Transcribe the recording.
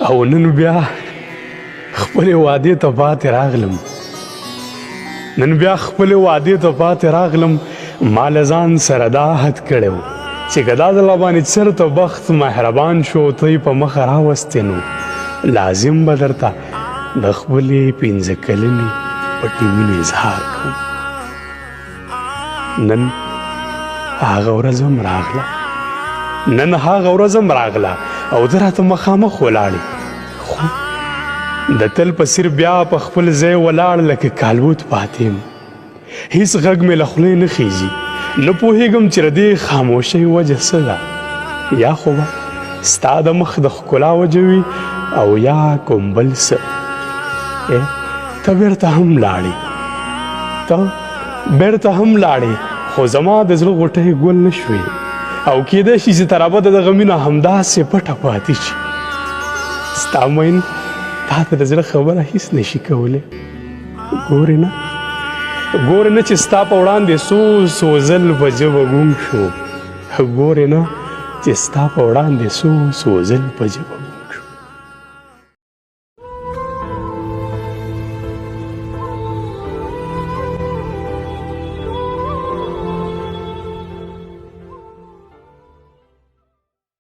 او نن بیا خپلې وعدې ته پاتې راغلم ما له ځان سره دا عهد کړی و چې که دا ځل باندې چېرته بخت مهربان شو ته یې په مخه راوستې نو لازم به درته د خپلې 15 کلنې پټې مینې اظهار کوم. نن هغه ورځ هم راغله او ده راته مخامخ ولاړې خو د تل په څېر بیا په خپل ځای ولاړ لکه کالبوت پاتې یم. هیڅ غږ مې له خولې نه خیږي. نه پوهېږم چې د دې خاموشۍ وجه څه ده. یا خو به ستا د مخ د ښکلا وجه وي او یا کوم بل څه. ته بیرته هم لاړې خو زما د زړه غوټۍ ګل نه شوې او کیدای شي چې تر ابده دغه مینه همداسې پټه پاتې شي. ستا مین تا ته د زړه خبره هیڅ نشي کولی. ګورې نه چې ستا په وړاندې څو ځل په ژبه ګونګ شو. ګورې نه چې ستا په وړاندې څو ځل په ژبه